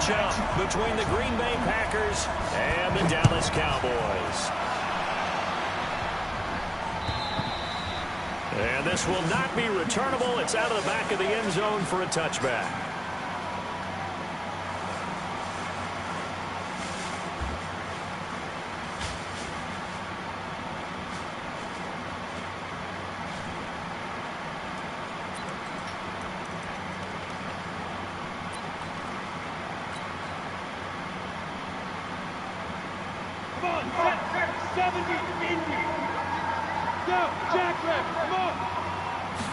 matchup between the Green Bay Packers and the Dallas Cowboys. And this will not be returnable. It's out of the back of the end zone for a touchback. Come on, 70, Indy. Go, Jack Rip, come on.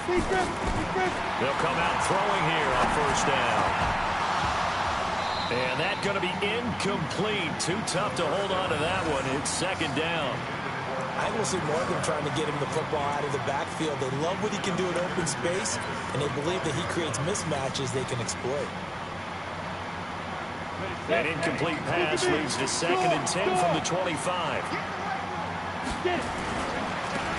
Big Rip. They'll come out throwing here on first down. And that's going to be incomplete. Too tough to hold on to that one. It's second down. I will see more of them trying to get him the football out of the backfield. They love what he can do in open space, and they believe that he creates mismatches they can exploit. An incomplete pass leads to 2nd and 10 from the 25.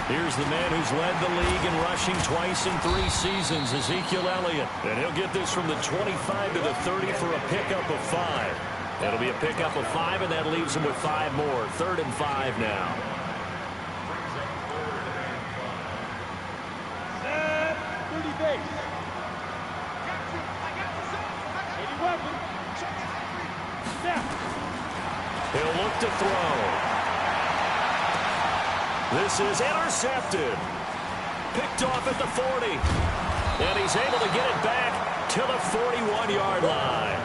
Here's the man who's led the league in rushing twice in 3 seasons, Ezekiel Elliott. And he'll get this from the 25 to the 30 for a pickup of 5. That'll be a pickup of 5, and that leaves him with 5 more. 3rd and 5 now. Set, 30 base. 80 weapon. He'll look to throw. This is intercepted. Picked off at the 40. And he's able to get it back to the 41-yard line.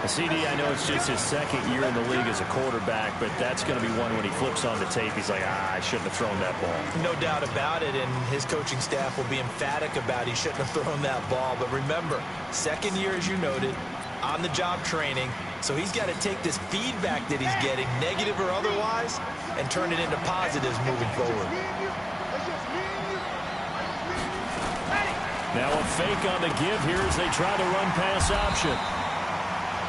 CD, I know it's just his 2nd year in the league as a quarterback, but that's going to be one when he flips on the tape, he's like, I shouldn't have thrown that ball. No doubt about it, and his coaching staff will be emphatic about he shouldn't have thrown that ball. But remember, 2nd year, as you noted, on-the-job training, so he's got to take this feedback that he's getting, negative or otherwise, and turn it into positives moving forward. Now a fake on the give here as they try the run-pass option.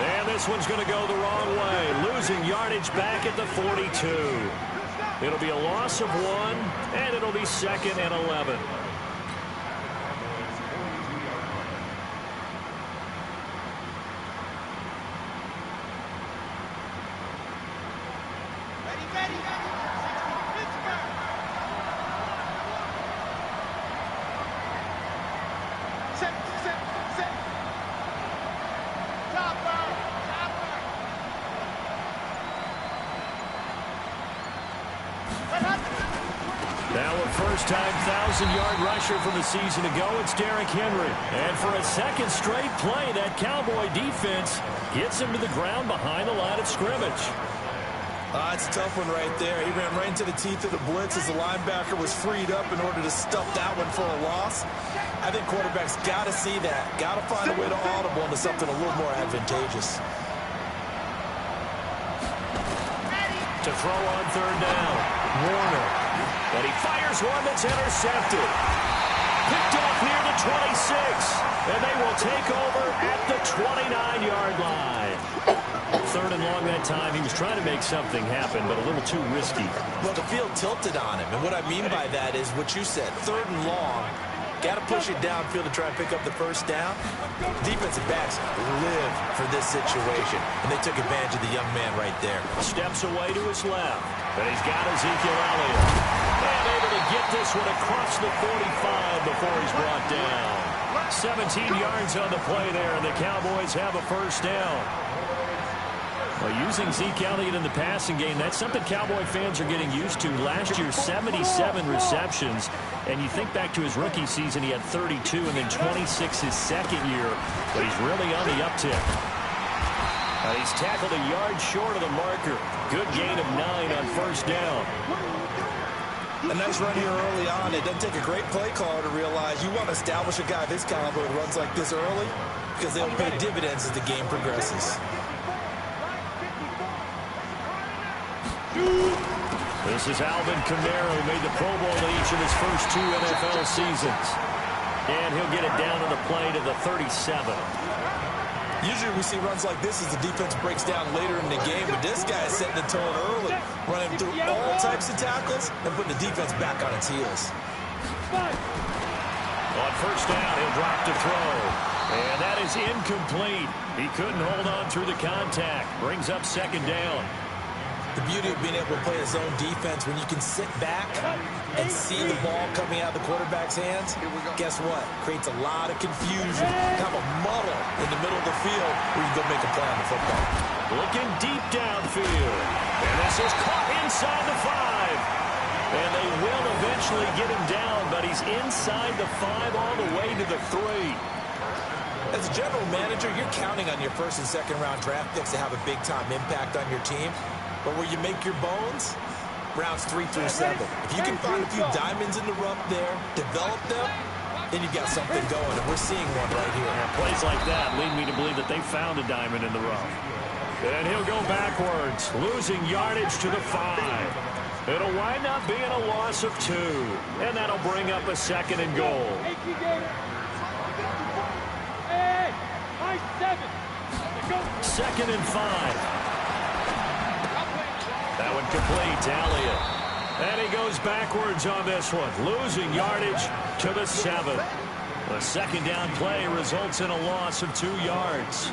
And this one's going to go the wrong way, losing yardage back at the 42. It'll be a loss of 1, and it'll be 2nd and 11. Now a first-time 1,000-yard rusher from a season ago, it's Derrick Henry. And for a 2nd straight play, that Cowboy defense gets him to the ground behind the line of scrimmage. It's a tough one right there. He ran right into the teeth of the blitz as the linebacker was freed up in order to stuff that one for a loss. I think quarterbacks got to see that. Got to find a way to audible into something a little more advantageous. To throw on 3rd down, Warner. But he fires one that's intercepted. Picked off near the 26. And they will take over at the 29-yard line. 3rd and long that time. He was trying to make something happen, but a little too risky. Well, the field tilted on him. And what I mean by that is what you said. 3rd and long. Got to push it downfield to try and pick up the first down. Defensive backs live for this situation, and they took advantage of the young man right there. Steps away to his left, but he's got Ezekiel Elliott. And able to get this one across the 45 before he's brought down. 17 yards on the play there, and the Cowboys have a first down. Well, using Zeke Elliott in the passing game, that's something Cowboy fans are getting used to. Last year, 77 receptions. And you think back to his rookie season, he had 32 and then 26 his 2nd year. But he's really on the uptick. He's tackled a yard short of the marker. Good gain of 9 on first down. A nice run here early on. It doesn't take a great play caller to realize you want to establish a guy of his caliber who runs like this early because they'll pay dividends as the game progresses. This is Alvin Kamara, who made the Pro Bowl in each of his first 2 NFL seasons. And he'll get it down on the play to the 37. Usually we see runs like this as the defense breaks down later in the game, but this guy is setting the tone early, running through all types of tackles and putting the defense back on its heels. On first down, he'll drop to throw. And that is incomplete. He couldn't hold on through the contact. Brings up second down. The beauty of being able to play a zone defense when you can sit back and see the ball coming out of the quarterback's hands, guess what? Creates a lot of confusion, kind of a muddle in the middle of the field where you can go make a play on the football. Looking deep downfield. And this is caught inside the 5. And they will eventually get him down, but he's inside the 5 all the way to the 3. As a general manager, you're counting on your first and second round draft picks to have a big-time impact on your team. But where you make your bones, rounds 3 through 7. If you can find a few diamonds in the rough there, develop them, then you've got something going, and we're seeing one right here. Yeah, plays like that lead me to believe that they found a diamond in the rough. And he'll go backwards, losing yardage to the 5. It'll wind up being a loss of 2, and that'll bring up a second and goal. Second and 5. That one complete to Elliott. And he goes backwards on this one, losing yardage to the 7. The second down play results in a loss of 2 yards.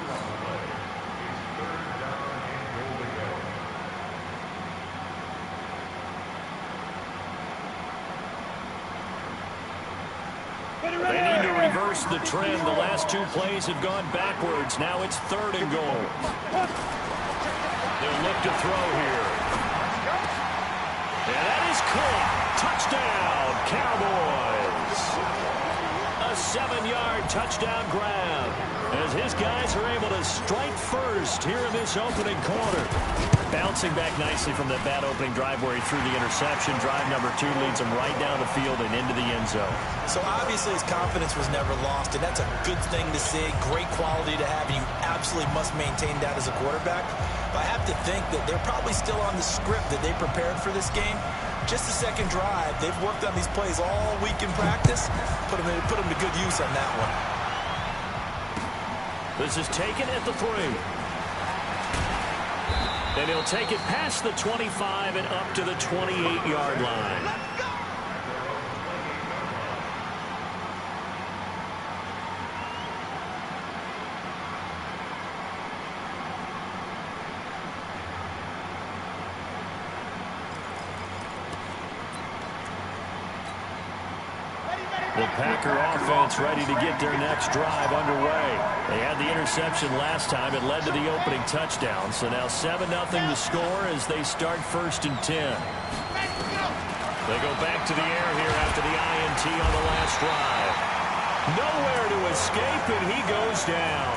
They need to reverse the trend. The last 2 plays have gone backwards. Now it's 3rd and goal. They'll look to throw here. And that is caught. Touchdown, Cowboys. A 7-yard touchdown grab as his guys are able to strike first here in this opening quarter. Bouncing back nicely from that bad opening drive where he threw the interception. Drive number 2 leads him right down the field and into the end zone. So obviously his confidence was never lost, and that's a good thing to see. Great quality to have, and you absolutely must maintain that as a quarterback. But I have to think that they're probably still on the script that they prepared for this game. Just the second drive. They've worked on these plays all week in practice. Put them to good use on that one. This is taken at the 3. And he'll take it past the 25 and up to the 28-yard line. The Packer offense ready to get their next drive underway. They had the interception last time. It led to the opening touchdown. So now 7-0 the score as they start 1st and 10. They go back to the air here after the INT on the last drive. Nowhere to escape, and he goes down.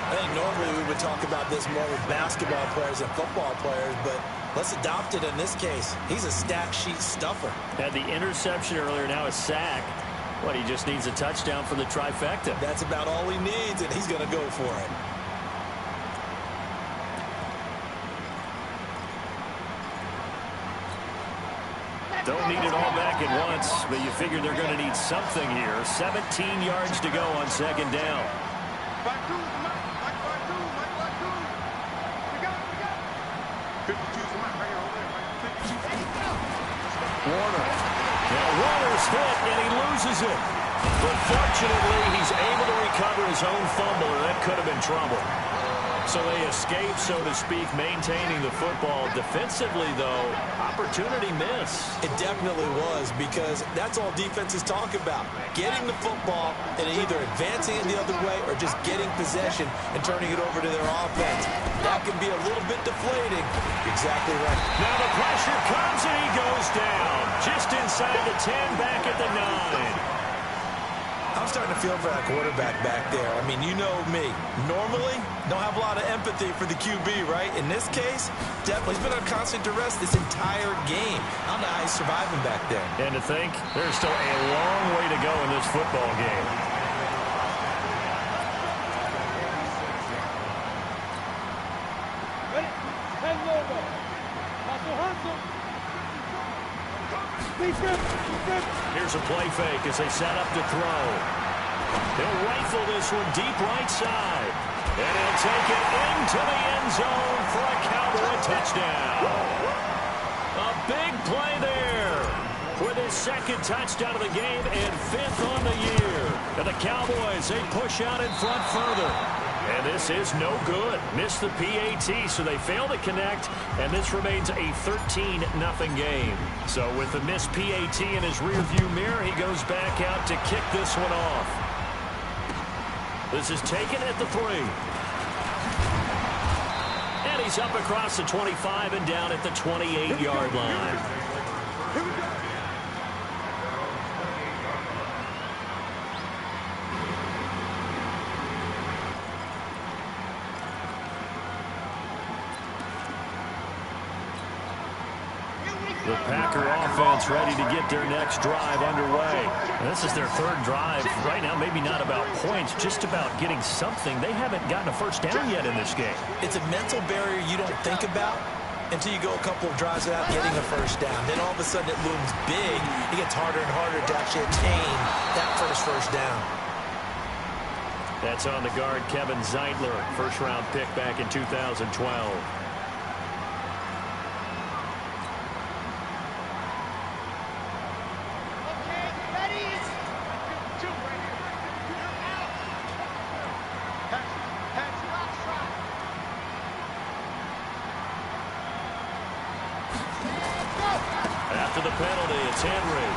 I think normally we would talk about this more with basketball players and football players, but let's adopt it in this case. He's a stat sheet stuffer. Had the interception earlier, now a sack. What, he just needs a touchdown for the trifecta. That's about all he needs, and he's going to go for it. Don't need it all back at once, but you figure they're going to need something here. 17 yards to go on 2nd down. Warner. Now Warner's hit, and he loses it. But fortunately, he's able to recover his own fumble, or that could have been trouble. So they escape, so to speak, maintaining the football. Defensively, though, opportunity miss. It definitely was, because that's all defenses talk about. Getting the football and either advancing it the other way or just getting possession and turning it over to their offense. That can be a little bit deflating. Exactly right. Now the pressure comes, and he goes down. Just inside the 10, back at the 9. I'm starting to feel for that quarterback back there. I mean, you know me. Normally, don't have a lot of empathy for the QB, right? In this case, definitely he's been on constant duress this entire game. I don't know how he's surviving back there. And to think, there's still a long way to go in this football game. Here's a play fake as they set up to throw. He'll rifle this one deep right side. And he'll take it into the end zone for a Cowboy touchdown. A big play there. with his second touchdown of the game and 5th on the year. And the Cowboys, they push out in front further. And this is no good. Missed the PAT, so they fail to connect, and this remains a 13-0 game. So with the missed PAT in his rearview mirror, he goes back out to kick this one off. This is taken at the 3. And he's up across the 25 and down at the 28-yard line. Here we go. The Packer offense ready to get their next drive underway. And this is their 3rd drive. Right now, maybe not about points, just about getting something. They haven't gotten a first down yet in this game. It's a mental barrier you don't think about until you go a couple of drives without getting a first down. Then all of a sudden it looms big. It gets harder and harder to actually attain that first down. That's on the guard, Kevin Zeitler, first-round pick back in 2012. After the penalty, it's Henry.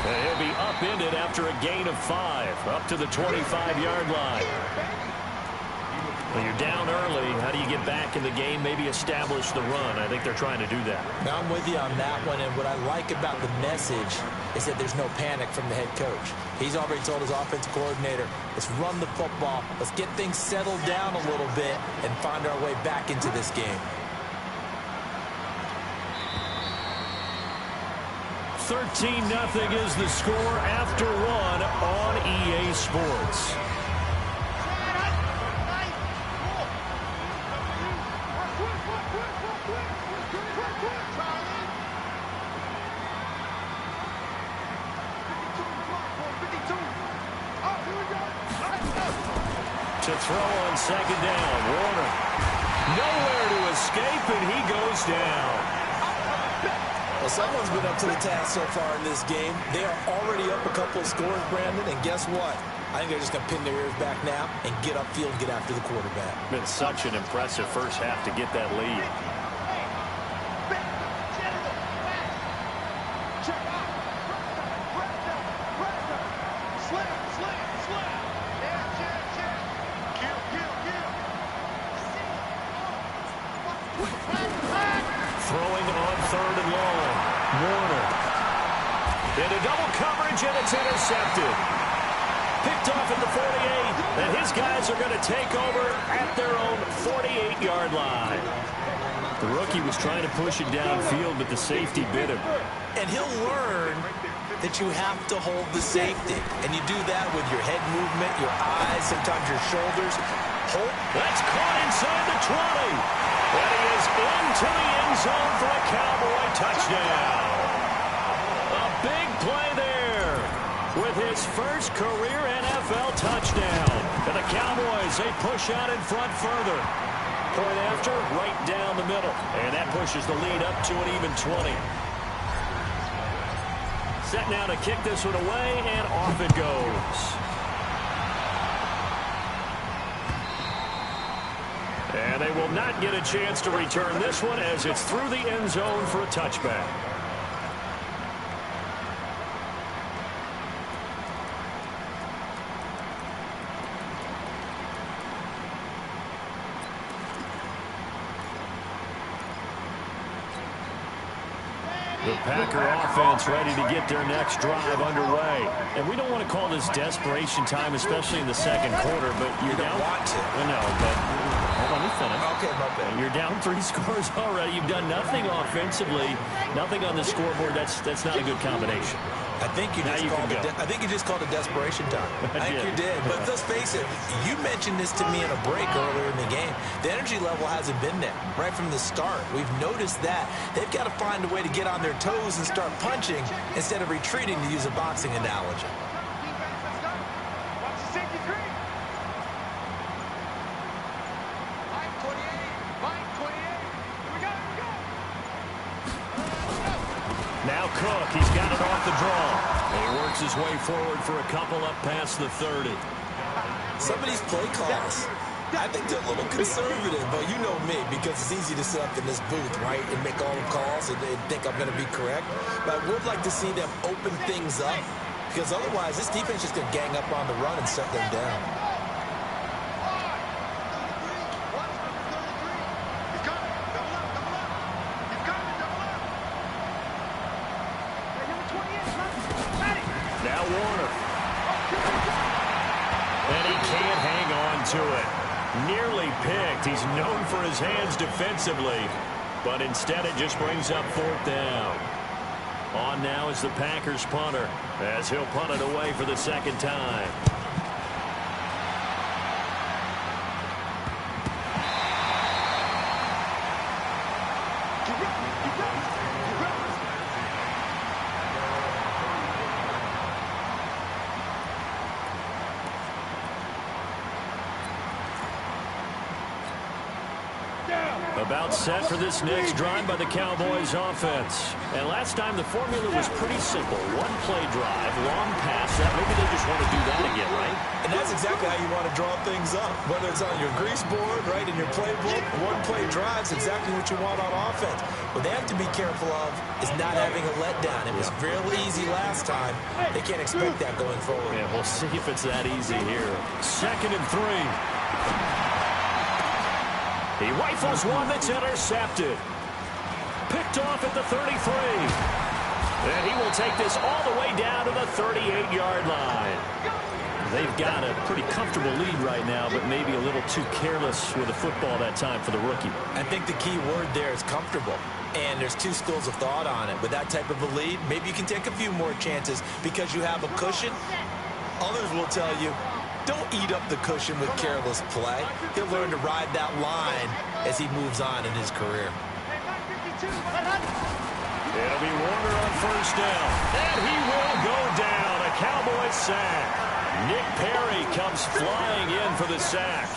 And he'll be upended after a gain of 5, up to the 25-yard line. Well, you're down early. How do you get back in the game, maybe establish the run? I think they're trying to do that. Now, I'm with you on that one, and what I like about the message is that there's no panic from the head coach. He's already told his offensive coordinator, let's run the football, let's get things settled down a little bit and find our way back into this game. 13-0 is the score after 1 on EA Sports. To throw on 2nd down, Warner. Nowhere to escape, and he goes down. Well, someone's been up to the task so far in this game. They are already up a couple of scores, Brandon, and guess what? I think they're just going to pin their ears back now and get upfield and get after the quarterback. Been such an impressive first half to get that lead. Throwing on 3rd and long. Warner. Into double coverage, and it's intercepted. Picked off at the 48, and his guys are going to take over at their own 48-yard line. The rookie was trying to push it downfield, but the safety bit him. And he'll learn that you have to hold the safety. And you do that with your head movement, your eyes, sometimes your shoulders. That's caught inside the 20. And he is into the end zone for a Cowboy touchdown. A big play there with his first career NFL touchdown. And the Cowboys, they push out in front further. Point after, right down the middle. And that pushes the lead up to an even 20. Set now to kick this one away, and off it goes. And they will not get a chance to return this one as it's through the end zone for a touchback. The Packer offense ready to get their next drive underway. And we don't want to call this desperation time, especially in the second quarter, but you're down. You don't want to. Well, no, but hold on, let me finish. Okay, my bad. You're down 3 scores already. You've done nothing offensively, nothing on the scoreboard. That's not a good combination. I think you just called it desperation time. I think you did. But let's face it, you mentioned this to me in a break earlier in the game. The energy level hasn't been there right from the start. We've noticed that. They've got to find a way to get on their toes and start punching instead of retreating, to use a boxing analogy. Now Cook, he's got it off the draw. And he works his way forward for a couple up past the 30. Some of these play calls, I think they're a little conservative, but you know me, because it's easy to sit up in this booth, right, and make all the calls and think I'm going to be correct. But I would like to see them open things up, because otherwise this defense is just going to gang up on the run and shut them down. Now Warner. And he can't hang on to it. Nearly picked. He's known for his hands defensively, but instead it just brings up 4th down. On now is the Packers punter, as he'll punt it away for the 2nd time. About set for this next drive by the Cowboys offense. And last time the formula was pretty simple. One play drive, long pass. Maybe they just want to do that again, right? And that's exactly how you want to draw things up. Whether it's on your grease board, right, in your playbook, one play drive's exactly what you want on offense. What they have to be careful of is not having a letdown. It was real easy last time. They can't expect that going forward. Yeah, we'll see if it's that easy here. 2nd and 3. He rifles one that's intercepted. Picked off at the 33. And he will take this all the way down to the 38-yard line. They've got a pretty comfortable lead right now, but maybe a little too careless with the football that time for the rookie. I think the key word there is comfortable. And there's two schools of thought on it. With that type of a lead, maybe you can take a few more chances because you have a cushion. Others will tell you, don't eat up the cushion with careless play. He'll learn to ride that line as he moves on in his career. It'll be Warner on 1st down. And he will go down. A Cowboys sack. Nick Perry comes flying in for the sack.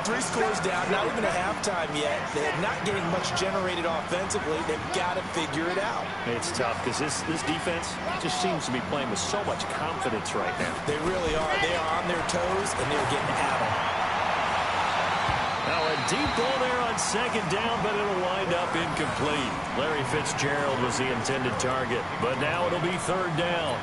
3 scores down, not even a halftime yet. They're not getting much generated offensively. They've got to figure it out. It's tough because this defense just seems to be playing with so much confidence right now. They really are. They are on their toes, and they're getting at them. Now a deep ball there on 2nd down, but it'll wind up incomplete. Larry Fitzgerald was the intended target, but now it'll be 3rd down.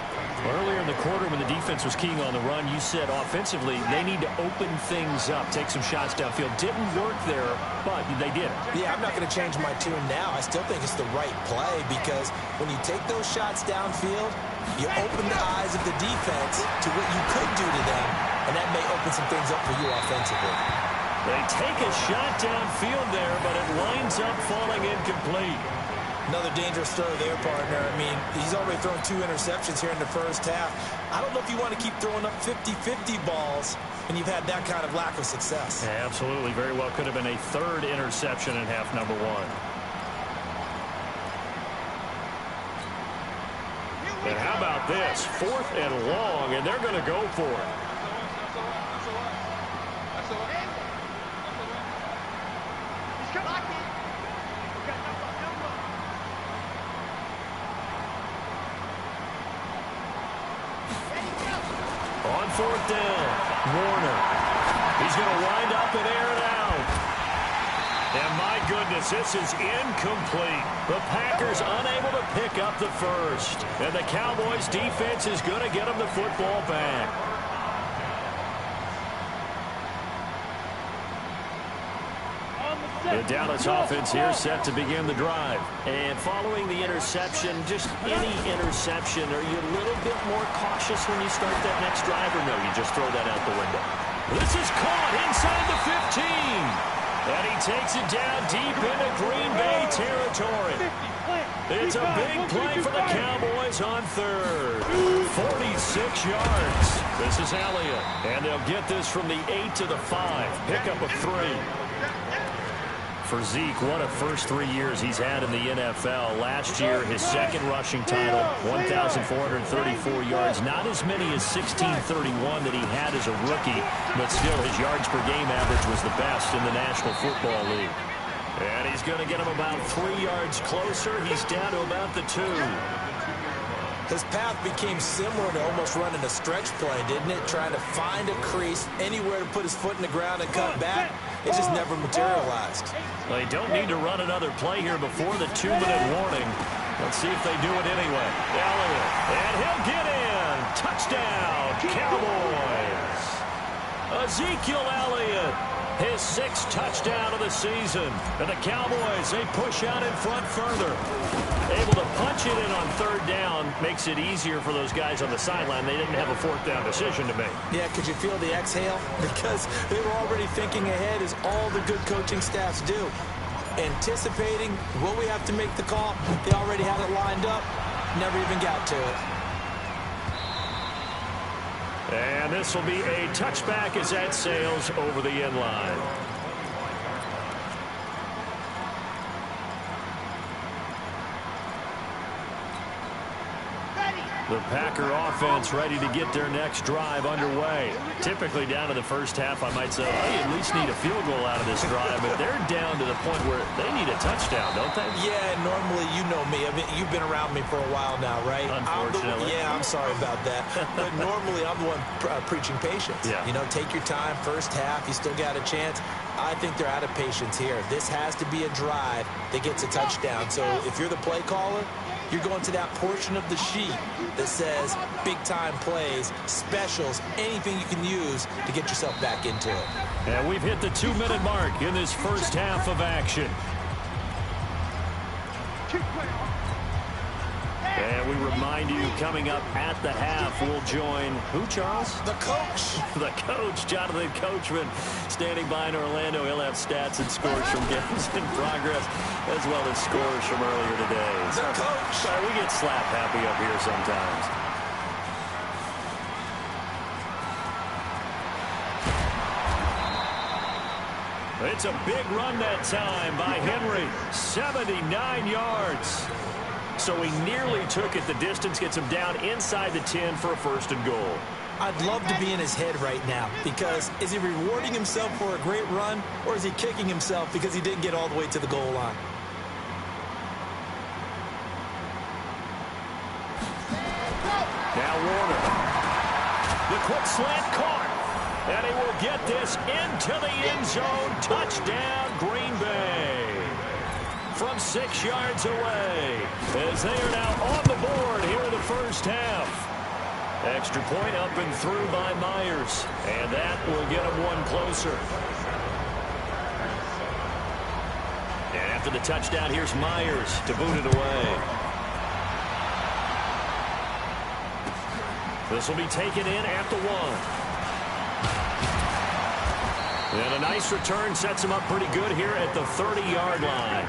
Earlier in the quarter when the defense was keying on the run, you said offensively they need to open things up, take some shots downfield. Didn't work there, but they did. Yeah, I'm not going to change my tune now. I still think it's the right play because when you take those shots downfield, you open the eyes of the defense to what you could do to them, and that may open some things up for you offensively. They take a shot downfield there, but it winds up falling incomplete. Another dangerous throw there, partner. I mean, he's already thrown 2 interceptions here in the 1st half. I don't know if you want to keep throwing up 50-50 balls when you've had that kind of lack of success. Yeah, absolutely. Very well could have been a 3rd interception in half number 1. And how about this? 4th and long, and they're going to go for it. On 4th down, Warner. He's going to wind up and air it out. And my goodness, this is incomplete. The Packers unable to pick up the 1st. And the Cowboys defense is going to get them the football back. The Dallas offense here set to begin the drive. And following the interception, just any interception, are you a little bit more cautious when you start that next drive, or no, you just throw that out the window? This is caught inside the 15. And he takes it down deep into Green Bay territory. It's a big play for the Cowboys on 3rd. 46 yards. This is Elliott. And they'll get this from the 8 to the 5. Pickup of 3. For Zeke, what a first 3 years he's had in the NFL. Last year, his 2nd rushing title, 1,434 yards. Not as many as 1,631 that he had as a rookie, but still his yards per game average was the best in the National Football League. And he's going to get him about 3 yards closer. He's down to about the 2. His path became similar to almost running a stretch play, didn't it? Trying to find a crease, anywhere to put his foot in the ground and cut back. It just never materialized. They don't need to run another play here before the 2-minute warning. Let's see if they do it anyway. Elliott, and he'll get in. Touchdown, Cowboys. Ezekiel Elliott, his 6th touchdown of the season. And the Cowboys, they push out in front further. Able to punch it in on 3rd down makes it easier for those guys on the sideline. They didn't have a 4th down decision to make. Yeah, could you feel the exhale? Because they were already thinking ahead, as all the good coaching staffs do. Anticipating, will we have to make the call? They already had it lined up. Never even got to it. And this will be a touchback as that sails over the end line. The Packer offense ready to get their next drive underway. Typically down to the first half, I might say, they at least need a field goal out of this drive, but they're down to the point where they need a touchdown, don't they? Yeah, normally, you know me. I mean, you've been around me for a while now, right? Unfortunately. I'm sorry about that. But normally, I'm the one preaching patience. Yeah. You know, take your time, first half, you still got a chance. I think they're out of patience here. This has to be a drive that gets a touchdown. So if you're the play caller, you're going to that portion of the sheet that says big-time plays, specials, anything you can use to get yourself back into it. And we've hit the 2-minute mark in this first half of action. And we remind you, coming up at the half, we'll join who, Charles? The coach. The coach, Jonathan Coachman, standing by in Orlando. He'll have stats and scores from games in progress, as well as scores from earlier today. The coach. Sorry, we get slap happy up here sometimes. It's a big run that time by Henry. 79 yards. So he nearly took it the distance, gets him down inside the 10 for a 1st and goal. I'd love to be in his head right now, because is he rewarding himself for a great run, or is he kicking himself because he didn't get all the way to the goal line? Now Warner. The quick slant caught. And he will get this into the end zone. Touchdown, Green Bay. From 6 yards away, as they are now on the board here in the first half. Extra point up and through by Myers, and that will get them one closer. And after the touchdown, here's Myers to boot it away. This will be taken in at the 1. And a nice return sets him up pretty good here at the 30-yard line.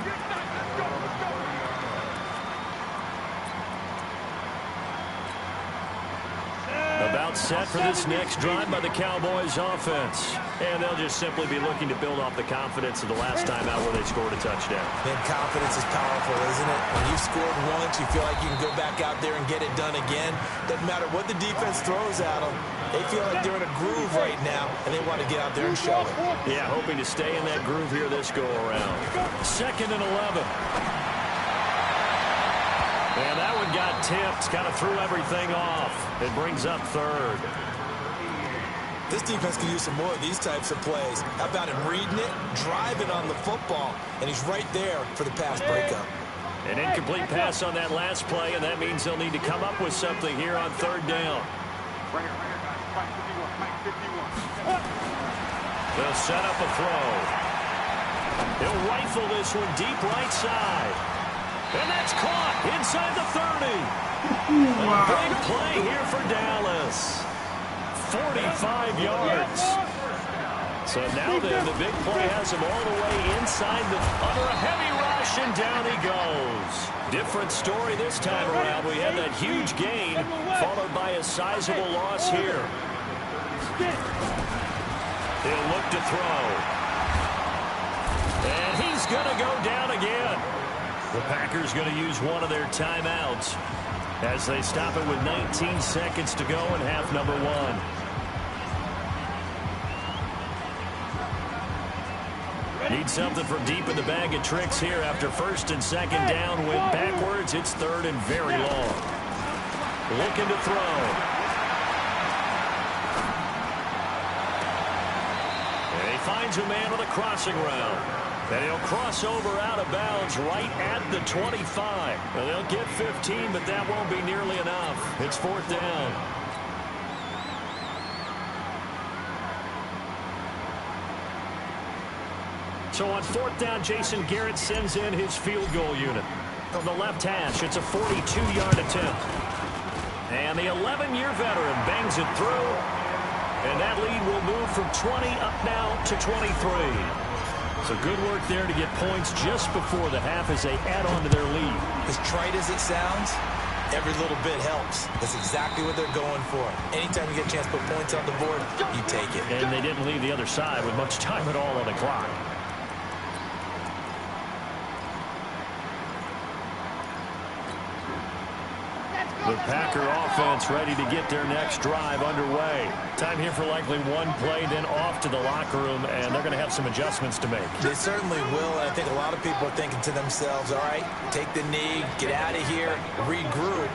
About set for this next drive by the Cowboys offense. And they'll just simply be looking to build off the confidence of the last time out where they scored a touchdown. Man, confidence is powerful, isn't it? When you've scored once, you feel like you can go back out there and get it done again. Doesn't matter what the defense throws at them. They feel like they're in a groove right now, and they want to get out there and show it. Yeah, hoping to stay in that groove here this go-around. 2nd and 11. And that one got tipped, kind of threw everything off. It brings up 3rd. This defense can use some more of these types of plays. How about him reading it, driving on the football, and he's right there for the pass breakup. An incomplete pass on that last play, and that means they'll need to come up with something here on 3rd down. They'll set up a throw. He'll rifle this one deep right side. And that's caught inside the 30. A big play here for Dallas. 45 yards. So now then, the big play has him all the way inside under a heavy rush, and down he goes. Different story this time around. We had that huge gain, followed by a sizable loss here. He'll look to throw. And he's going to go down again. The Packers going to use one of their timeouts as they stop it with 19 seconds to go in half number 1. Need something from deep in the bag of tricks here after first and second down. Went backwards. It's third and very long. Looking to throw. And he finds a man on the crossing route. And he'll cross over out of bounds right at the 25. And they'll get 15, but that won't be nearly enough. It's fourth down. So on fourth down, Jason Garrett sends in his field goal unit. From the left hash, it's a 42-yard attempt. And the 11-year veteran bangs it through. And that lead will move from 20 up now to 23. So good work there to get points just before the half as they add on to their lead. As trite as it sounds, every little bit helps. That's exactly what they're going for. Anytime you get a chance to put points on the board, you take it. And they didn't leave the other side with much time at all on the clock. The Packer offense ready to get their next drive underway. Time here for likely one play, then off to the locker room, and they're going to have some adjustments to make. They certainly will, and I think a lot of people are thinking to themselves, all right, take the knee, get out of here, regroup.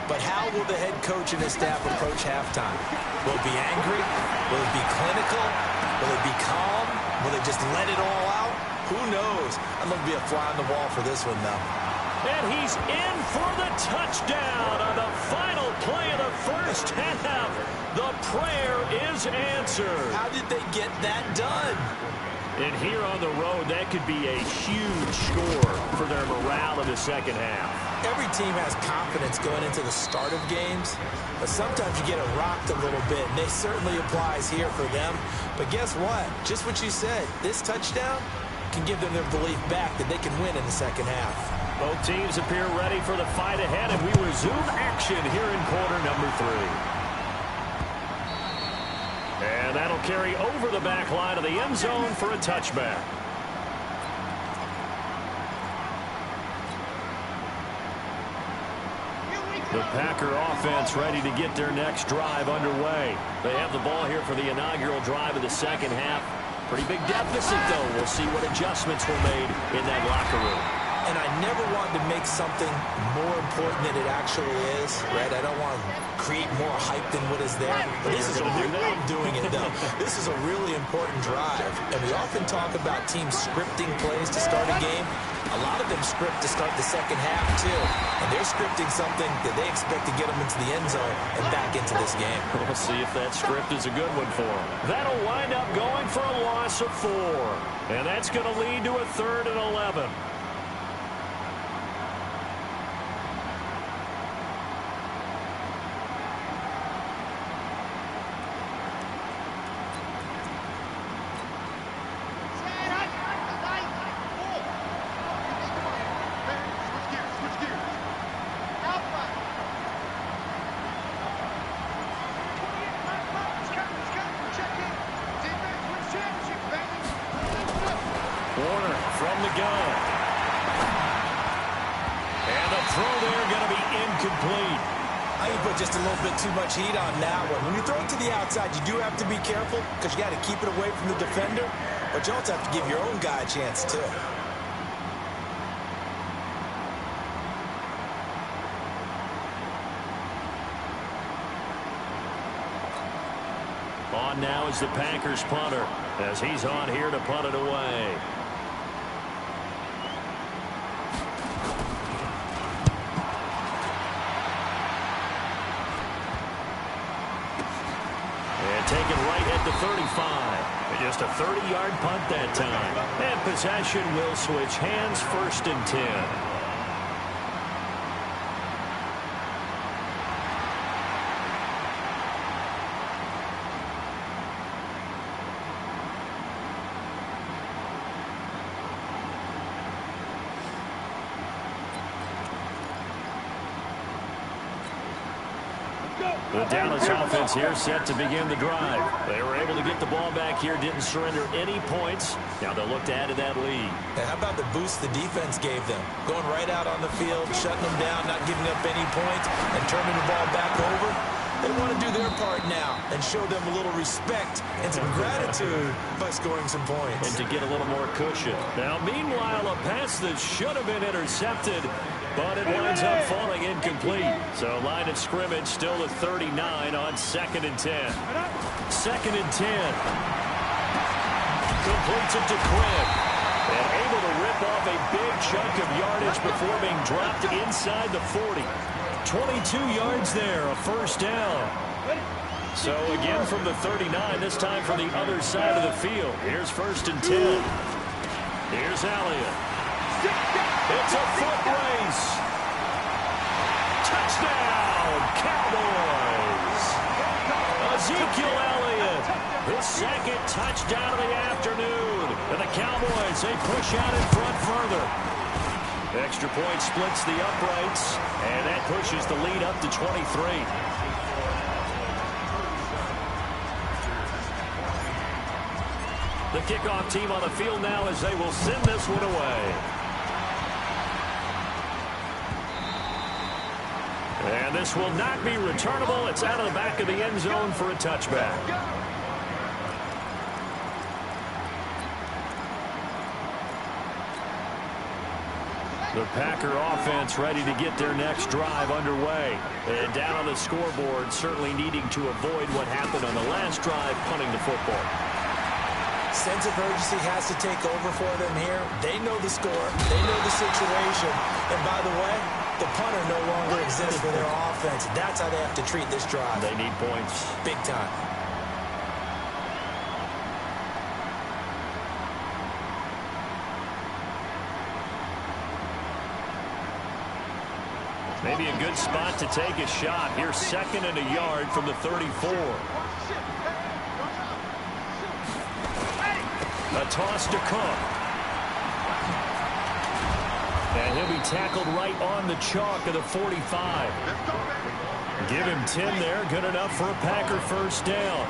But how will the head coach and his staff approach halftime? Will it be angry? Will it be clinical? Will it be calm? Will they just let it all out? Who knows? I'd love to be a fly on the wall for this one, though. And he's in for the touchdown on the final play of the first half. The prayer is answered. How did they get that done? And here on the road, that could be a huge score for their morale in the second half. Every team has confidence going into the start of games, but sometimes you get it rocked a little bit, and it certainly applies here for them. But guess what? Just what you said, this touchdown can give them their belief back that they can win in the second half. Both teams appear ready for the fight ahead, and we resume action here in quarter number 3. And that'll carry over the back line of the end zone for a touchback. The Packer offense ready to get their next drive underway. They have the ball here for the inaugural drive of the second half. Pretty big deficit, though. We'll see what adjustments were made in that locker room. And I never want to make something more important than it actually is, right? I don't want to create more hype than what is there. But this is I'm doing it, though. This is a really important drive. And we often talk about teams scripting plays to start a game. A lot of them script to start the second half, too. And they're scripting something that they expect to get them into the end zone and back into this game. We'll see if that script is a good one for them. That'll wind up going for a loss of 4. And that's going to lead to a 3rd and 11. From the gun. And the throw there going to be incomplete. I think put just a little bit too much heat on that one. When you throw it to the outside, you do have to be careful because you got to keep it away from the defender. But you also have to give your own guy a chance, too. On now is the Packers punter as he's on here to punt it away. Taken right at the 35. Just a 30-yard punt that time. And possession will switch hands, 1st and 10. The Dallas offense here set to begin the drive. They were able to get the ball back here, didn't surrender any points. Now they'll look to add to that lead. And how about the boost the defense gave them? Going right out on the field, shutting them down, not giving up any points, and turning the ball back over. They want to do their part now and show them a little respect and some gratitude by scoring some points. And to get a little more cushion. Now, meanwhile, a pass that should have been intercepted, but it winds up falling incomplete. So line of scrimmage still at 39 on 2nd and 10. 2nd and 10. Completes it to Craig. And able to rip off a big chunk of yardage before being dropped inside the 40. 22 yards there, a first down. So again from the 39, this time from the other side of the field. Here's 1st and 10. Here's Elliott. It's a foot race. Touchdown, Cowboys. Ezekiel Elliott, his 2nd touchdown of the afternoon. And the Cowboys, they push out in front further. Extra point splits the uprights, and that pushes the lead up to 23. The kickoff team on the field now as they will send this one away. And this will not be returnable. It's out of the back of the end zone for a touchback. The Packer offense ready to get their next drive underway. And down on the scoreboard, certainly needing to avoid what happened on the last drive, punting the football. Sense of urgency has to take over for them here. They know the score. They know the situation. And by the way, the punter no longer exists for their offense. That's how they have to treat this drive. They need points. Big time. Maybe a good spot to take a shot. Here's 2nd and a yard from the 34. A toss to Cook. And he'll be tackled right on the chalk of the 45. Give him 10 there. Good enough for a Packer first down.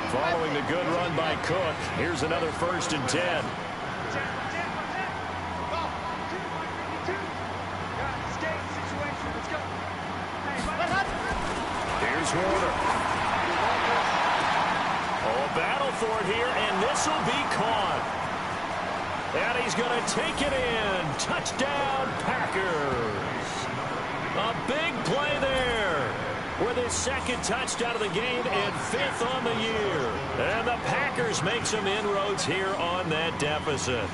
Following the good run by Cook, here's another 1st and 10. Here's Warner. Oh, battle for it here, and this will be caught. And he's going to take it in. Touchdown, Packers. A big play there with his 2nd touchdown of the game and 5th on the year. And the Packers make some inroads here on that deficit.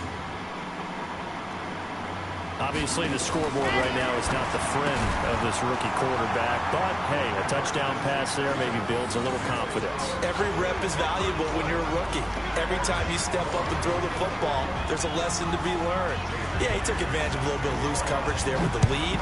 Obviously, the scoreboard right now is not the friend of this rookie quarterback. But, hey, a touchdown pass there maybe builds a little confidence. Every rep is valuable when you're a rookie. Every time you step up and throw the football, there's a lesson to be learned. Yeah, he took advantage of a little bit of loose coverage there with the lead.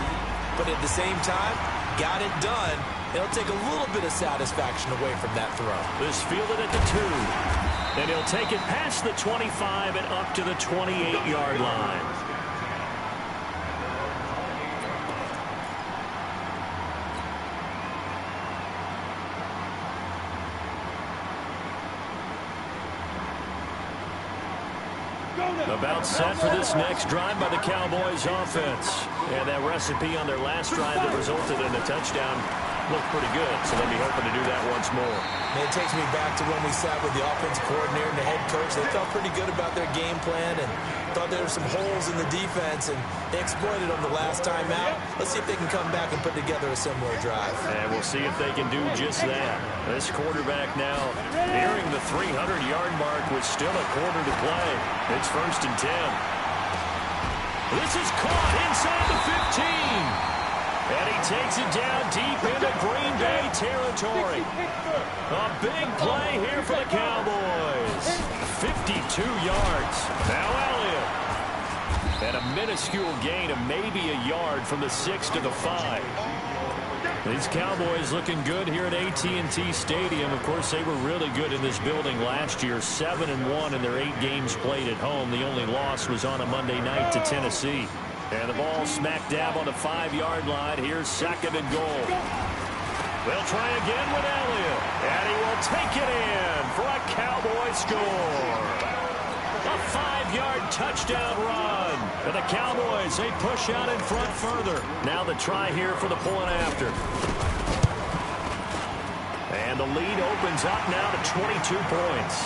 But at the same time, got it done. It'll take a little bit of satisfaction away from that throw. This fielded at the 2. And he'll take it past the 25 and up to the 28-yard line. About set for this next drive by the Cowboys offense. And that recipe on their last drive that resulted in a touchdown looked pretty good, so they'll be hoping to do that once more. And it takes me back to when we sat with the offensive coordinator and the head coach. They felt pretty good about their game plan and thought there were some holes in the defense, and they exploited them the last time out. Let's see if they can come back and put together a similar drive. And we'll see if they can do just that. This quarterback now nearing the 300-yard mark with still a quarter to play. It's 1st and 10. This is caught inside the 15. And he takes it down deep into Green Bay territory. A big play here for the Cowboys. 52 yards. Now Elliott. And a minuscule gain of maybe a yard from the 6 to the 5. These Cowboys looking good here at AT&T Stadium. Of course, they were really good in this building last year. 7-1 in their 8 games played at home. The only loss was on a Monday night to Tennessee. And the ball smack dab on the 5-yard line. Here's 2nd and goal. They'll try again with Elliott. And he will take it in for a Cowboy score. A 5-yard touchdown run. And the Cowboys, they push out in front further. Now the try here for the point after. And the lead opens up now to 22 points.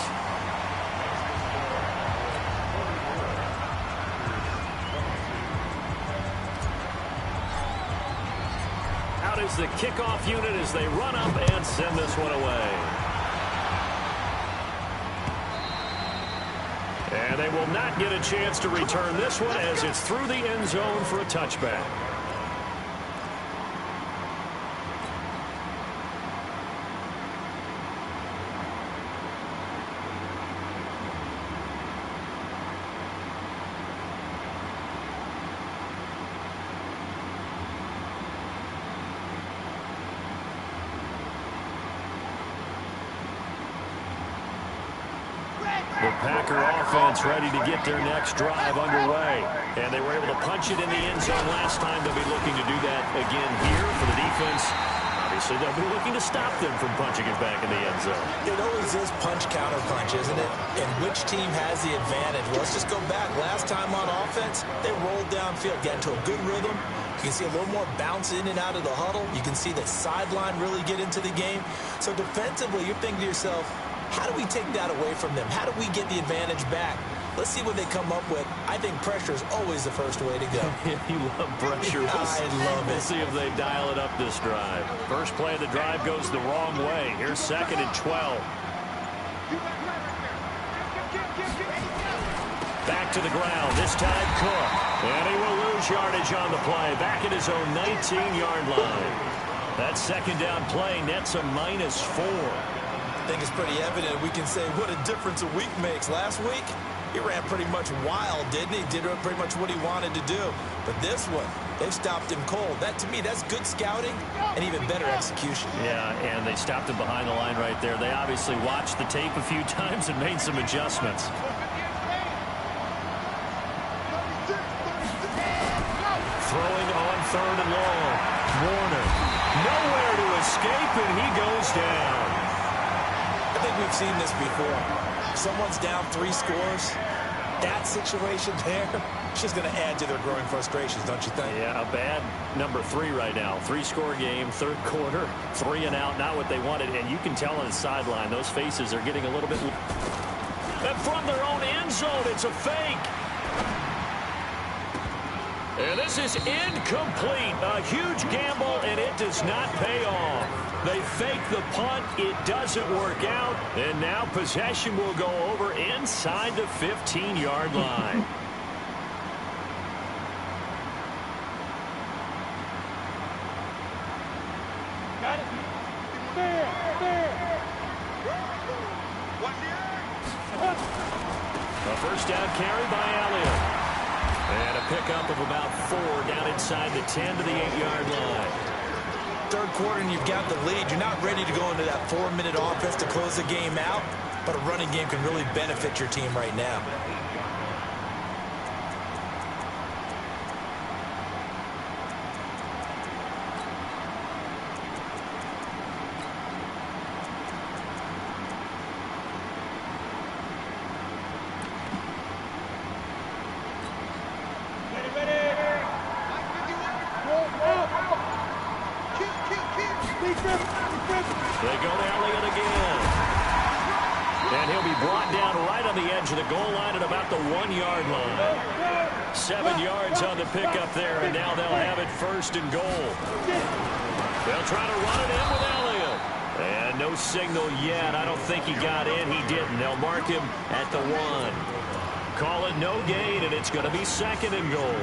Out is the kickoff unit as they run up and send this one away. And they will not get a chance to return this one as it's through the end zone for a touchback. The Packer offense ready to get their next drive underway. And they were able to punch it in the end zone last time. They'll be looking to do that again here for the defense. Obviously, they'll be looking to stop them from punching it back in the end zone. It always is punch-counter-punch, isn't it? And which team has the advantage? Well, let's just go back. Last time on offense, they rolled downfield, got into a good rhythm. You can see a little more bounce in and out of the huddle. You can see the sideline really get into the game. So defensively, you're thinking to yourself, how do we take that away from them? How do we get the advantage back? Let's see what they come up with. I think pressure is always the first way to go. You love pressure. I love it. We'll see if they dial it up this drive. First play of the drive goes the wrong way. Here's 2nd and 12. Back to the ground. This time Cook. And he will lose yardage on the play. Back at his own 19-yard line. That second down play nets a -4. I think it's pretty evident we can say what a difference a week makes. Last week, he ran pretty much wild, didn't he? Did pretty much what he wanted to do. But this one, they've stopped him cold. That, to me, that's good scouting and even better execution. Yeah, and they stopped him behind the line right there. They obviously watched the tape a few times and made some adjustments. Throwing on 3rd and long. Warner, nowhere to escape, and he goes down. I think we've seen this before. Someone's down 3 scores. That situation there, it's just going to add to their growing frustrations, don't you think? Yeah, a bad number 3 right now. 3-score game, 3rd quarter, 3 and out, not what they wanted. And you can tell on the sideline, those faces are getting a little bit... And from their own end zone, it's a fake. And this is incomplete. A huge gamble, and it does not pay off. They fake the punt. It doesn't work out. And now possession will go over inside the 15-yard line. Got it. Fair. A first down carry by Elliott. And a pickup of about 4 down inside the 10 to the 8-yard line. 3rd quarter and you've got the lead. You're not ready to go into that 4-minute offense to close the game out, but a running game can really benefit your team right now. They go to Elliott again. And he'll be brought down right on the edge of the goal line at about the 1-yard line. 7 yards on the pickup there, and now they'll have it 1st and goal. They'll try to run it in with Elliott. And no signal yet. I don't think he got in. He didn't. They'll mark him at the 1. Call it no gain, and it's going to be 2nd and goal.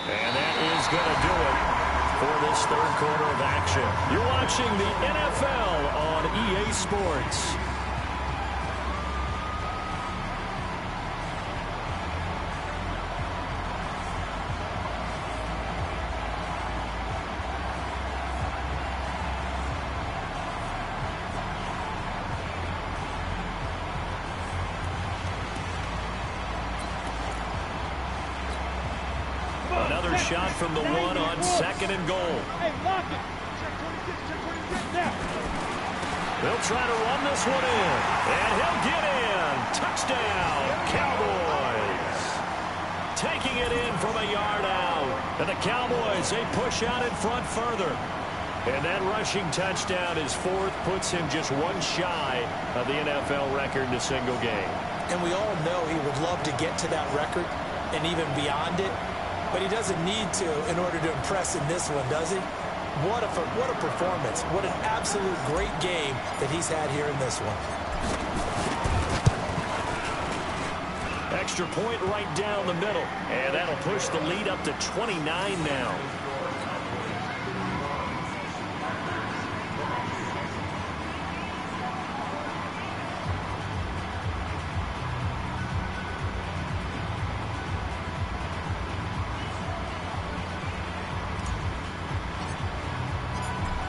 And that is going to do it for this 3rd quarter of action. You're watching the NFL on EA Sports. Another shot from the 1 on 2nd and goal. Hey, lock it. Now. They'll try to run this one in. And he'll get in. Touchdown, Cowboys. taking it in from a yard out. And the Cowboys, they push out in front further. And that rushing touchdown, his fourth, puts him just one shy of the NFL record in a single game. And we all know he would love to get to that record and even beyond it, but he doesn't need to in order to impress in this one, does he? What a performance. What an absolute great game that he's had here in this one. Extra point right down the middle, and that'll push the lead up to 29 now.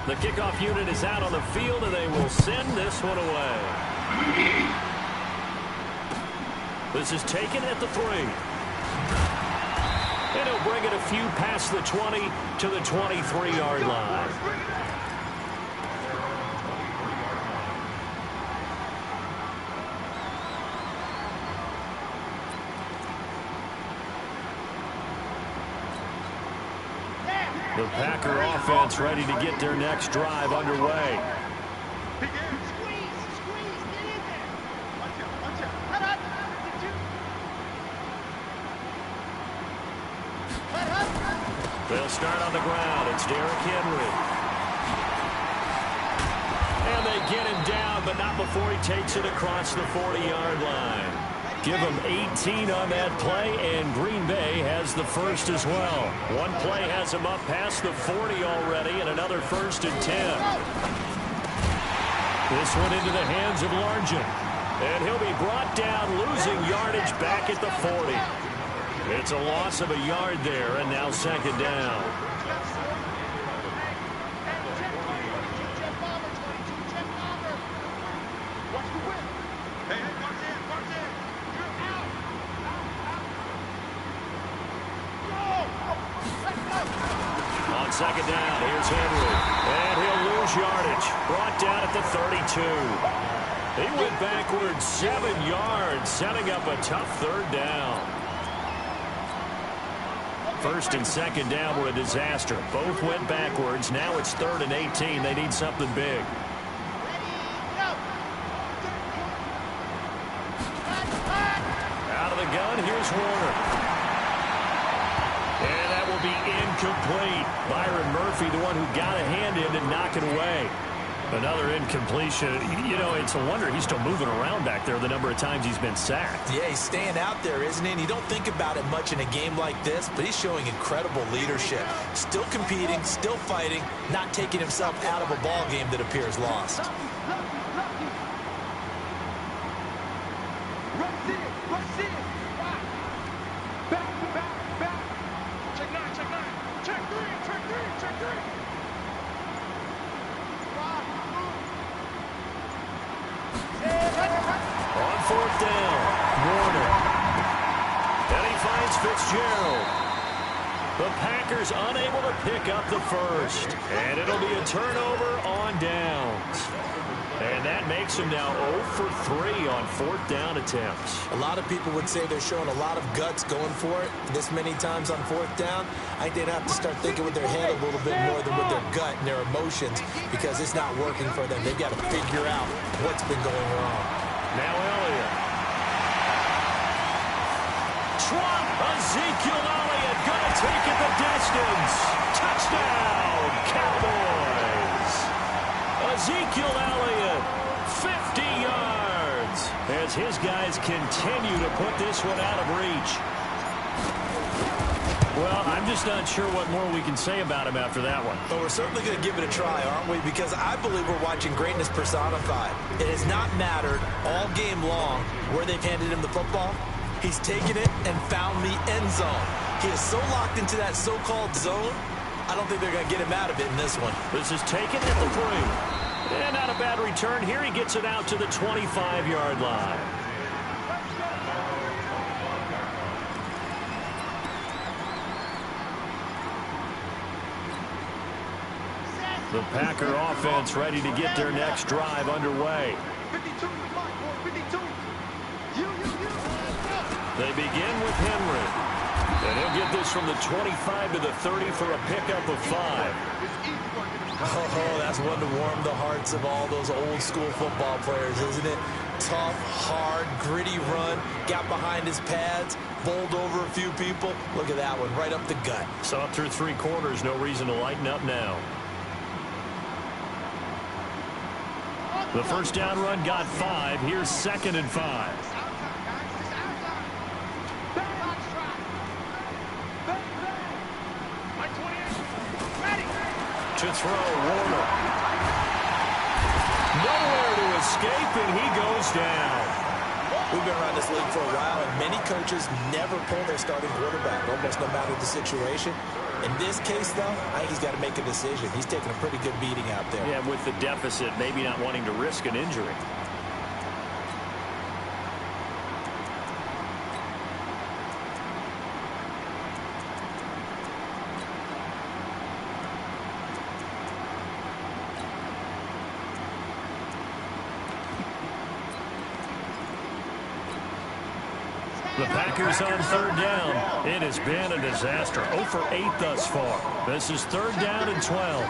The kickoff unit is out on the field, and they will send this one away. This is taken at the 3. And he'll bring it a few past the 20 to the 23-yard line. The Packer offense ready to get their next drive underway. They'll start on the ground. It's Derrick Henry. And they get him down, but not before he takes it across the 40-yard line. Give him 18 on that play, and Green Bay has the first as well. One play has him up past the 40 already, and another 1st and 10. This one into the hands of Largent. And he'll be brought down, losing yardage back at the 40. It's a loss of a yard there, and now 2nd down. On 2nd down, here's Henry. And he'll lose yardage. Brought down at the 32. He went backwards 7 yards, setting up a tough 3rd down. 1st and 2nd down were a disaster. Both went backwards. Now it's 3rd and 18. They need something big. Out of the gun, here's Warner. And that will be incomplete. Byron Murphy, the one who got a hand in and knock it away. Another incompletion. You know, it's a wonder he's still moving around back there the number of times he's been sacked. Yeah, he's staying out there, isn't he? And you don't think about it much in a game like this, but he's showing incredible leadership. Still competing, still fighting, not taking himself out of a ball game that appears lost. On 4th down, Warner. And he finds Fitzgerald. The Packers unable to pick up the first. And it'll be a turnover on downs. And that makes him now 0 for 3 on 4th down attempts. A lot of people would say they're showing a lot of guts going for it this many times on 4th down. I think they'd have to start thinking with their head a little bit more than with their gut and their emotions, because it's not working for them. They've got to figure out what's been going wrong. Now Elliott. Trump, Ezekiel Elliott gonna take it the distance. Touchdown, Cowboys. Ezekiel Elliott, 50 yards, as his guys continue to put this one out of reach. Well, I'm just not sure what more we can say about him after that one. But we're certainly going to give it a try, aren't we? Because I believe we're watching greatness personified. It has not mattered all game long where they've handed him the football. He's taken it and found the end zone. He is so locked into that so-called zone, I don't think they're going to get him out of it in this one. This is taken at the 3. And not a bad return here. He gets it out to the 25-yard line. The Packer offense ready to get their next drive underway. They begin with Henry. And he'll get this from the 25 to the 30 for a pickup of 5. Oh, that's one to warm the hearts of all those old school football players, isn't it? Tough, hard, gritty run, got behind his pads, bowled over a few people. Look at that one, right up the gut. Saw it through 3 quarters, no reason to lighten up now. The first down run got 5. Here's 2nd and 5. To throw, Warner. Nowhere to escape, and he goes down. We've been around this league for a while, and many coaches never pull their starting quarterback, almost no matter the situation. In this case, though, I think he's got to make a decision. He's taking a pretty good beating out there. Yeah, with the deficit, maybe not wanting to risk an injury. The Packers on 3rd down. It has been a disaster. 0 for 8 thus far. This is 3rd down and 12.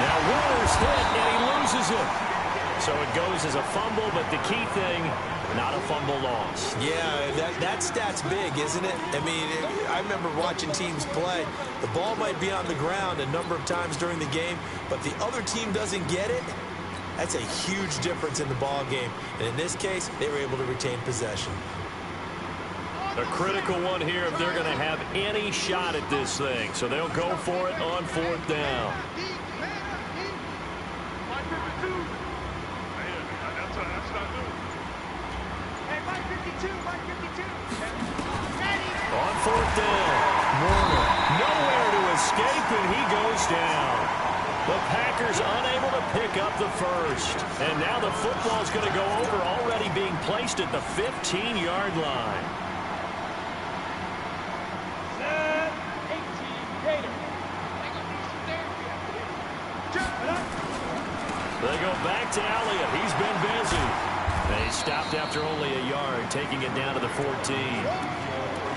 Now Warner's hit, and he loses it. So it goes as a fumble, but the key thing, not a fumble loss. Yeah, that stat's big, isn't it? I mean, I remember watching teams play. The ball might be on the ground a number of times during the game, but the other team doesn't get it. That's a huge difference in the ball game. And in this case, they were able to retain possession. A critical one here if they're going to have any shot at this thing. So they'll go for it on 4th down. On 4th down, Warner nowhere to escape, and he goes down. The Packers unable to pick up the first. And now the football's going to go over, already being placed at the 15-yard line. They go back to Elliott. He's been busy. They stopped after only a yard, taking it down to the 14.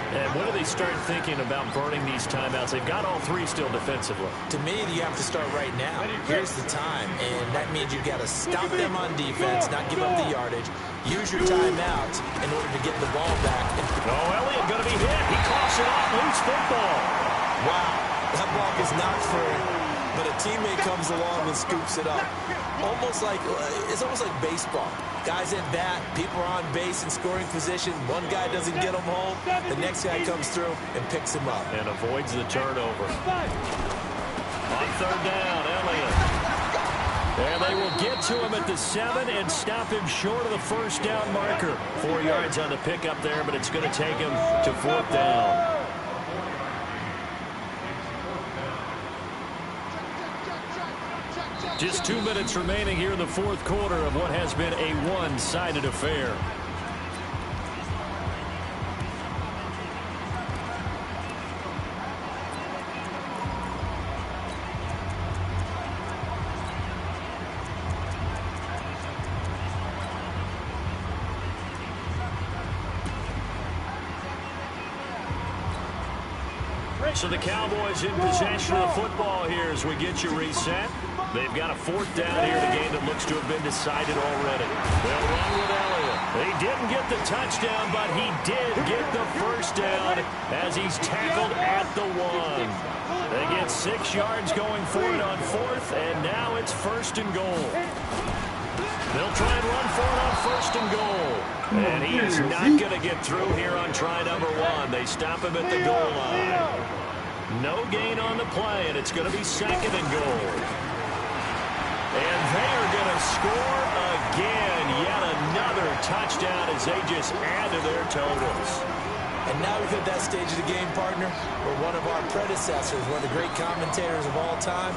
And when do they start thinking about burning these timeouts? They've got all 3 still defensively. To me, you have to start right now. Here's the time, and that means you've got to stop them on defense, not give up the yardage. Use your timeouts in order to get the ball back. Oh, Elliott going to be hit. He coughs it off. Loose football. Wow, that ball was not free, but a teammate comes along and scoops it up. It's almost like baseball. Guys at bat, people are on base in scoring position. One guy doesn't get him home. The next guy comes through and picks him up. And avoids the turnover. On 3rd down, Elliott. And they will get to him at the 7 and stop him short of the 1st down marker. 4 yards on the pickup there, but it's going to take him to 4th down. Just 2 minutes remaining here in the 4th quarter of what has been a one-sided affair. So the Cowboys in possession of the football here as we get you reset. They've got a 4th down here in a game that looks to have been decided already. They'll run with Elliott. He didn't get the touchdown, but he did get the 1st down as he's tackled at the 1. They get 6 yards going for it on 4th, and now it's 1st and goal. They'll try and run for it on 1st and goal. And he is not going to get through here on try number 1. They stop him at the goal line. No gain on the play, and it's going to be 2nd and goal. And they are going to score again. Yet another touchdown as they just add to their totals. And now we've hit that stage of the game, partner, where one of our predecessors, one of the great commentators of all time,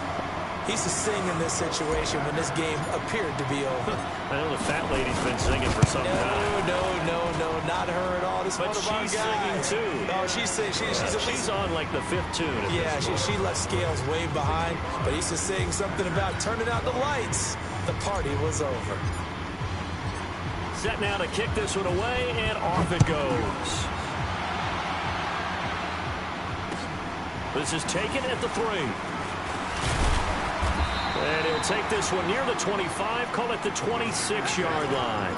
he used to sing in this situation when this game appeared to be over. I know the fat lady's been singing for some time. No, not about her at all. This but one of our she's guys. singing, too. Oh, she's on like the 5th tune. Yeah, she left Scales way behind, but he's just saying something about turning out the lights. The party was over. Set now to kick this one away, and off it goes. This is taken at the 3. And he'll take this one near the 25, call it the 26-yard line.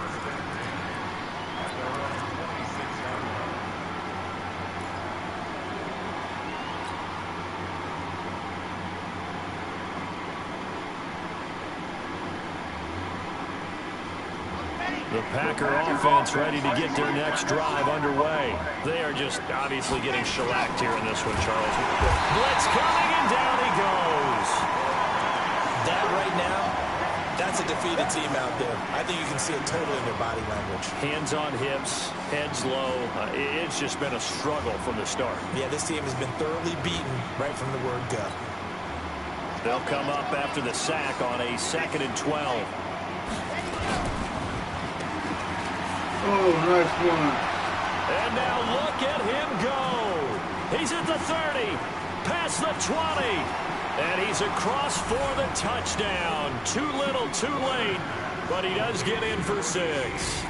The Packer offense ready to get their next drive underway. They are just obviously getting shellacked here in this one, Charles. Blitz coming, and down he goes. That right now, that's a defeated team out there. I think you can see it totally in their body language. Hands on hips, heads low. It's just been a struggle from the start. Yeah, this team has been thoroughly beaten right from the word go. They'll come up after the sack on a 2nd and 12. Oh, nice one. And now look at him go. He's at the 30, past the 20, and he's across for the touchdown. Too little, too late, but he does get in for 6.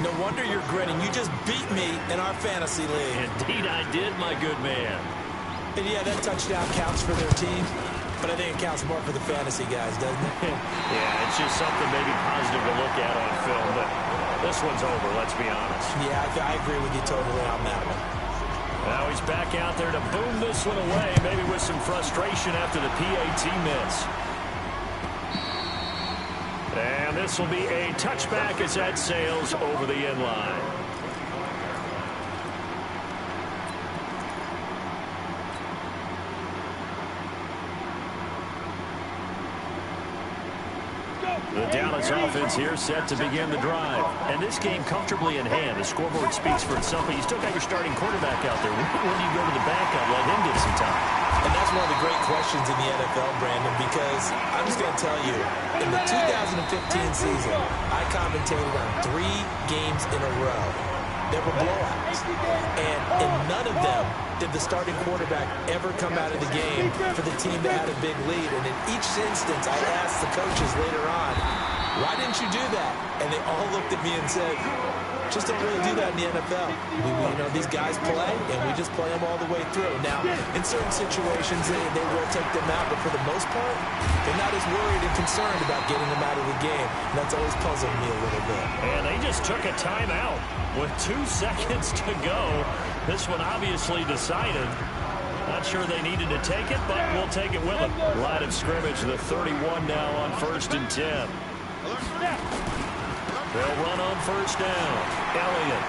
No wonder you're grinning. You just beat me in our fantasy league. Indeed I did, my good man. And yeah, that touchdown counts for their team, but I think it counts more for the fantasy guys, doesn't it? Yeah, it's just something maybe positive to look at on film, but this one's over, let's be honest. Yeah, I agree with you totally on that one. Now he's back out there to boom this one away, maybe with some frustration after the PAT miss. And this will be a touchback as that sails over the end line. The Dallas offense here set to begin the drive. And this game comfortably in hand. The scoreboard speaks for itself, but you still got your starting quarterback out there. When do you go to the backup, let him get some time? And that's one of the great questions in the NFL, Brandon, because I'm just going to tell you, in the 2015 season, I commentated on 3 games in a row. There were blowouts. And in none of them did the starting quarterback ever come out of the game for the team that had a big lead. And in each instance, I asked the coaches later on, why didn't you do that? And they all looked at me and said, just don't really do that in the NFL. You know, these guys play, and we just play them all the way through. Now, in certain situations, they will take them out, but for the most part, they're not as worried and concerned about getting them out of the game. And that's always puzzled me a little bit. And they just took a timeout with 2 seconds to go. This one obviously decided. Not sure they needed to take it, but we'll take it with them. Line of scrimmage, the 31 now on 1st and 10. They'll run on 1st down. Elliott.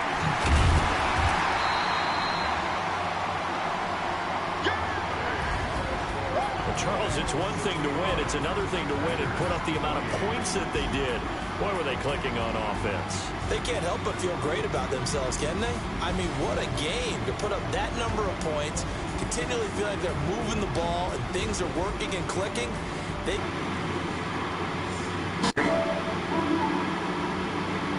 Well, Charles, it's one thing to win. It's another thing to win and put up the amount of points that they did. Boy, were they clicking on offense. They can't help but feel great about themselves, can they? I mean, what a game to put up that number of points, continually feel like they're moving the ball and things are working and clicking.